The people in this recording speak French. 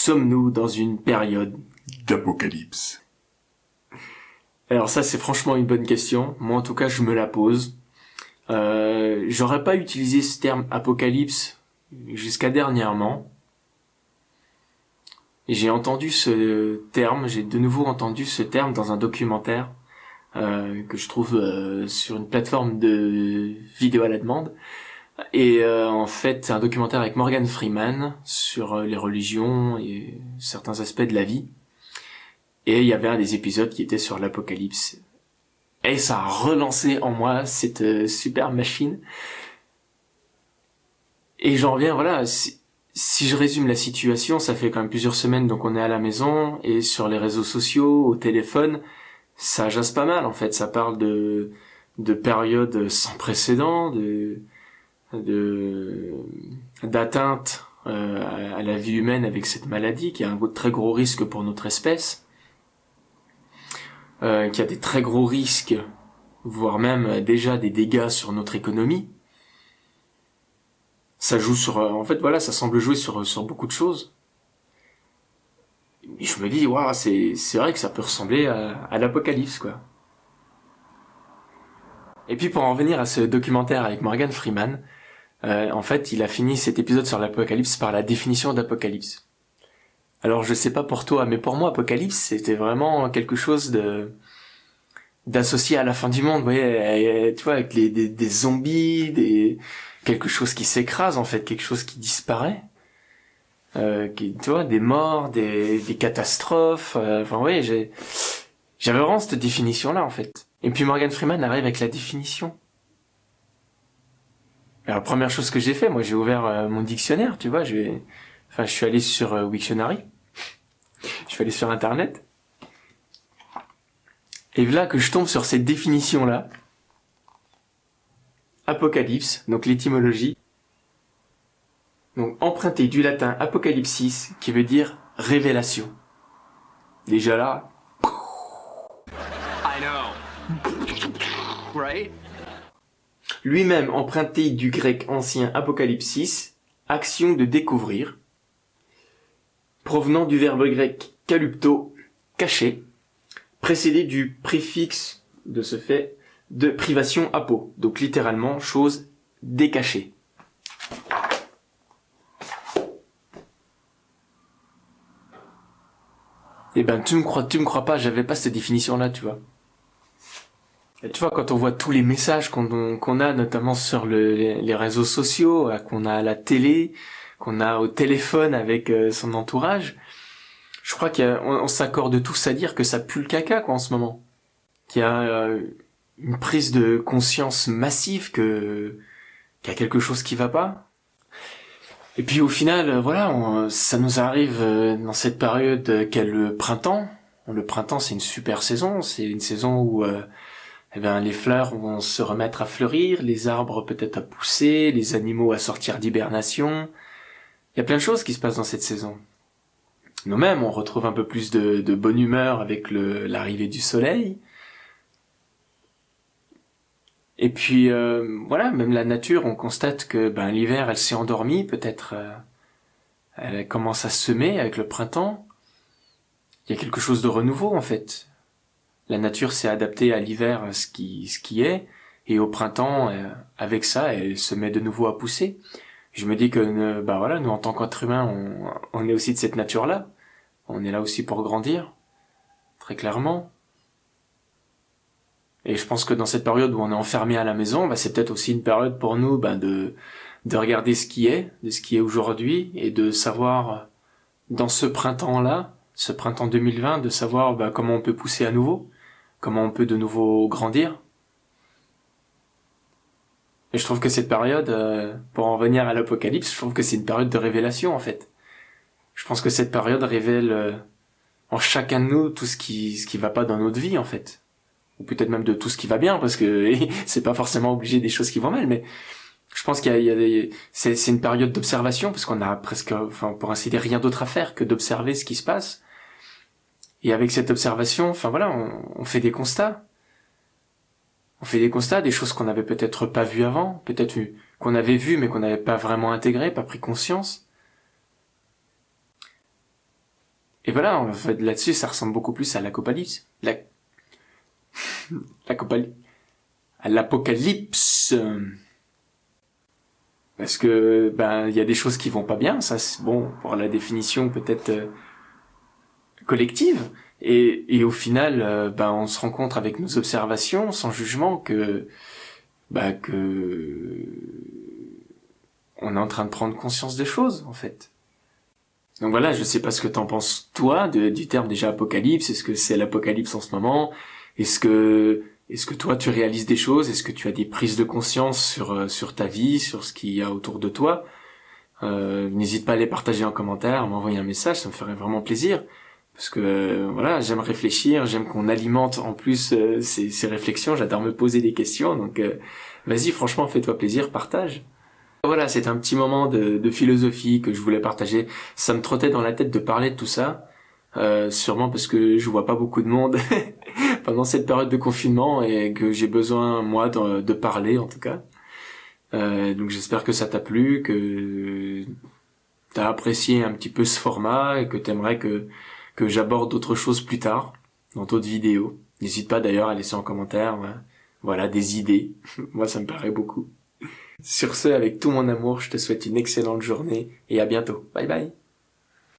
Sommes-nous dans une période d'apocalypse? Alors ça, c'est franchement une bonne question. Moi, en tout cas, je me la pose. J'aurais pas utilisé ce terme apocalypse jusqu'à dernièrement. J'ai entendu ce terme, j'ai de nouveau entendu ce terme dans un documentaire que je trouve sur une plateforme de vidéo à la demande. Et en fait, c'est un documentaire avec Morgan Freeman sur les religions et certains aspects de la vie. Et il y avait un des épisodes qui était sur l'apocalypse. Et ça a relancé en moi cette super machine. Et j'en reviens, voilà, si je résume la situation, ça fait quand même plusieurs semaines, donc on est à la maison, et sur les réseaux sociaux, au téléphone, ça jase pas mal, en fait. Ça parle de périodes sans précédent, d'atteinte à la vie humaine avec cette maladie, qui a un très gros risque pour notre espèce, qui a des très gros risques, voire même déjà des dégâts sur notre économie. Ça joue sur, en fait, voilà, ça semble jouer sur beaucoup de choses. Et je me dis, waouh, c'est vrai que ça peut ressembler à l'apocalypse, quoi. Et puis pour en revenir à ce documentaire avec Morgan Freeman, en fait, il a fini cet épisode sur l'apocalypse par la définition d'apocalypse. Alors je sais pas pour toi, mais pour moi, apocalypse, c'était vraiment quelque chose d'associé à la fin du monde, vous voyez, tu vois, avec des zombies, quelque chose qui s'écrase, en fait, quelque chose qui disparaît, tu vois, des morts, des catastrophes, enfin, oui, j'avais vraiment cette définition-là, en fait. Et puis Morgan Freeman arrive avec la définition. Alors, la première chose que j'ai fait, moi, j'ai ouvert mon dictionnaire, tu vois, je suis allé sur Wiktionary, je suis allé sur Internet, et là que je tombe sur cette définition-là, apocalypse, donc l'étymologie, donc emprunté du latin apocalypsis, qui veut dire révélation. Déjà là, I know. Right? lui-même emprunté du grec ancien apocalypsis, action de découvrir, provenant du verbe grec kalupto, cacher, précédé du préfixe de ce fait de privation apo, donc littéralement chose décachée. Eh ben tu me crois pas, j'avais pas cette définition-là, tu vois. Et tu vois, quand on voit tous les messages qu'on a, notamment sur les réseaux sociaux, qu'on a à la télé, qu'on a au téléphone avec son entourage, je crois qu'on s'accorde tous à dire que ça pue le caca, quoi, en ce moment. Qu'il y a une prise de conscience massive qu'il y a quelque chose qui va pas. Et puis au final, voilà, ça nous arrive dans cette période qu'est le printemps. Le printemps, c'est une super saison, c'est une saison où les fleurs vont se remettre à fleurir, les arbres peut-être à pousser, les animaux à sortir d'hibernation. Il y a plein de choses qui se passent dans cette saison. Nous-mêmes, on retrouve un peu plus de bonne humeur avec l'arrivée du soleil. Et puis voilà, même la nature, on constate que l'hiver, elle s'est endormie, peut-être elle commence à semer avec le printemps. Il y a quelque chose de renouveau en fait. La nature s'est adaptée à l'hiver, ce qui est, et au printemps, avec ça, elle se met de nouveau à pousser. Je me dis que nous en tant qu'êtres humains, on est aussi de cette nature-là. On est là aussi pour grandir, très clairement. Et je pense que dans cette période où on est enfermé à la maison, c'est peut-être aussi une période pour nous de regarder ce qui est aujourd'hui, et de savoir, dans ce printemps-là, ce printemps 2020, de savoir comment on peut pousser à nouveau, comment on peut de nouveau grandir. Et je trouve que cette période, pour en revenir à l'apocalypse, je trouve que c'est une période de révélation en fait. Je pense que cette période révèle en chacun de nous tout ce qui va pas dans notre vie en fait. Ou peut-être même de tout ce qui va bien, parce que c'est pas forcément obligé des choses qui vont mal, mais je pense c'est une période d'observation, parce qu'on a presque, pour ainsi dire, rien d'autre à faire que d'observer ce qui se passe. Et avec cette observation, on fait des constats. On fait des constats, des choses qu'on n'avait peut-être pas vues avant, peut-être qu'on avait vues mais qu'on n'avait pas vraiment intégrées, pas pris conscience. Et voilà, en fait, là-dessus, ça ressemble beaucoup plus à l'apocalypse. À l'apocalypse. Parce que, ben, il y a des choses qui vont pas bien, ça, c'est bon, pour la définition peut-être collective. Et au final, ben, on se rencontre avec nos observations, sans jugement, que on est en train de prendre conscience des choses, en fait. Donc voilà, je sais pas ce que t'en penses, toi, du terme déjà apocalypse. Est-ce que c'est l'apocalypse en ce moment? Est-ce que toi, tu réalises des choses? Est-ce que tu as des prises de conscience sur ta vie, sur ce qu'il y a autour de toi? N'hésite pas à les partager en commentaire, à m'envoyer un message, ça me ferait vraiment plaisir. Parce que voilà, j'aime réfléchir, j'aime qu'on alimente en plus ces réflexions, j'adore me poser des questions, donc vas-y, franchement, fais-toi plaisir, partage. Voilà, c'est un petit moment de philosophie que je voulais partager. Ça me trottait dans la tête de parler de tout ça, sûrement parce que je vois pas beaucoup de monde pendant cette période de confinement et que j'ai besoin, moi, de parler en tout cas. Donc j'espère que ça t'a plu, que t'as apprécié un petit peu ce format et que t'aimerais que j'aborde d'autres choses plus tard, dans d'autres vidéos. N'hésite pas d'ailleurs à laisser en commentaire, voilà, des idées. Moi, ça me paraît beaucoup. Sur ce, avec tout mon amour, je te souhaite une excellente journée et à bientôt. Bye bye.